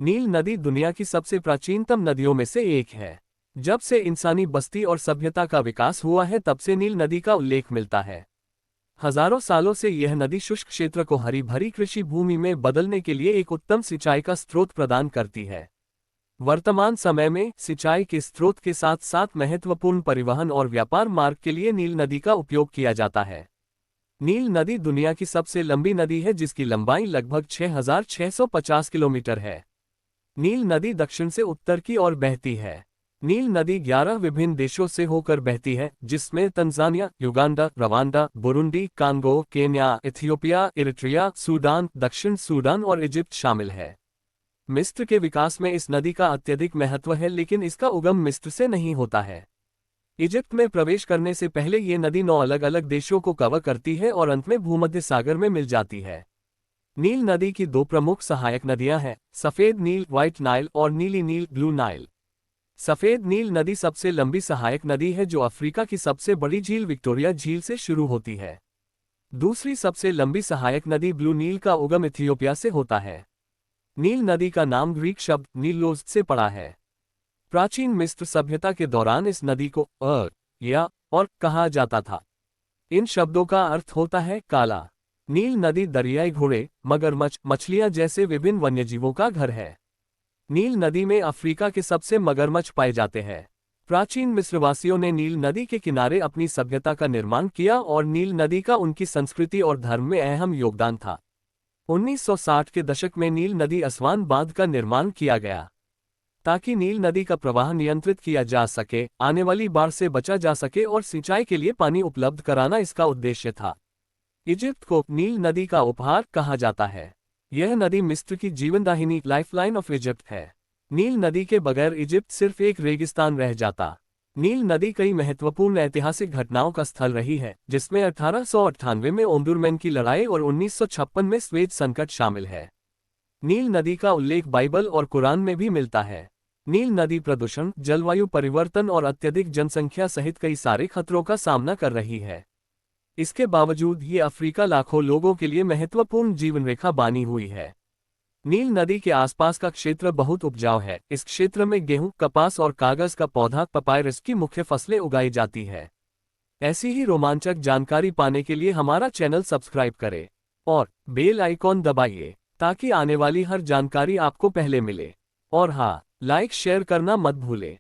नील नदी दुनिया की सबसे प्राचीनतम नदियों में से एक है। जब से इंसानी बस्ती और सभ्यता का विकास हुआ है तब से नील नदी का उल्लेख मिलता है। हजारों सालों से यह नदी शुष्क क्षेत्र को हरी भरी कृषि भूमि में बदलने के लिए एक उत्तम सिंचाई का स्रोत प्रदान करती है। वर्तमान समय में सिंचाई के स्रोत के साथ साथ महत्वपूर्ण परिवहन और व्यापार मार्ग के लिए नील नदी का उपयोग किया जाता है। नील नदी दुनिया की सबसे लंबी नदी है जिसकी लंबाई लगभग 6,650 किलोमीटर है। नील नदी दक्षिण से उत्तर की ओर बहती है। नील नदी 11 विभिन्न देशों से होकर बहती है जिसमें Tanzania, Uganda, Rwanda, Burundi, Congo, Kenya, Ethiopia, Eritrea, Sudan, दक्षिण सूडान और इजिप्ट शामिल है। मिस्र के विकास में इस नदी का अत्यधिक महत्व है लेकिन इसका उगम मिस्र से नहीं होता है। इजिप्ट में प्रवेश करने से पहले ये नदी 9 अलग अलग देशों को कवर करती है और अंत में भूमध्य सागर में मिल जाती है। नील नदी की दो प्रमुख सहायक नदियां हैं, सफेद नील व्हाइट नाइल और नीली नील ब्लू नाइल। सफेद नील नदी सबसे लंबी सहायक नदी है जो अफ्रीका की सबसे बड़ी झील विक्टोरिया झील से शुरू होती है। दूसरी सबसे लंबी सहायक नदी ब्लू नील का उगम इथियोपिया से होता है। नील नदी का नाम ग्रीक शब्द नीलोस से पड़ा है। प्राचीन मिस्र सभ्यता के दौरान इस नदी को या और कहा जाता था। इन शब्दों का अर्थ होता है काला। नील नदी दरियाई घोड़े, मगरमच्छ, मछलियां जैसे विभिन्न वन्यजीवों का घर है। नील नदी में अफ्रीका के सबसे मगरमच्छ पाए जाते हैं। प्राचीन मिस्रवासियों ने नील नदी के किनारे अपनी सभ्यता का निर्माण किया और नील नदी का उनकी संस्कृति और धर्म में अहम योगदान था। 1960 के दशक में नील नदी असवान बांध का निर्माण किया गया ताकि नील नदी का प्रवाह नियंत्रित किया जा सके, आने वाली बाढ़ से बचा जा सके और सिंचाई के लिए पानी उपलब्ध कराना इसका उद्देश्य था। इजिप्ट को नील नदी का उपहार कहा जाता है। यह नदी मिस्र की जीवनदाहिनी लाइफलाइन ऑफ इजिप्ट है। नील नदी के बगैर इजिप्ट सिर्फ एक रेगिस्तान रह जाता। नील नदी कई महत्वपूर्ण ऐतिहासिक घटनाओं का स्थल रही है जिसमें 1898 में ओमडुरमैन की लड़ाई और 1956 में स्वेज संकट शामिल है। नील नदी का उल्लेख बाइबल और कुरान में भी मिलता है। नील नदी प्रदूषण, जलवायु परिवर्तन और अत्यधिक जनसंख्या सहित कई सारे खतरों का सामना कर रही है। इसके बावजूद ये अफ्रीका लाखों लोगों के लिए महत्वपूर्ण जीवन रेखा बनी हुई है। नील नदी के आसपास का क्षेत्र बहुत उपजाऊ है। इस क्षेत्र में गेहूं, कपास और कागज का पौधा पपायरस की मुख्य फसलें उगाई जाती है। ऐसी ही रोमांचक जानकारी पाने के लिए हमारा चैनल सब्सक्राइब करें और बेल आइकॉन दबाइए ताकि आने वाली हर जानकारी आपको पहले मिले। और हाँ, लाइक शेयर करना मत भूलें।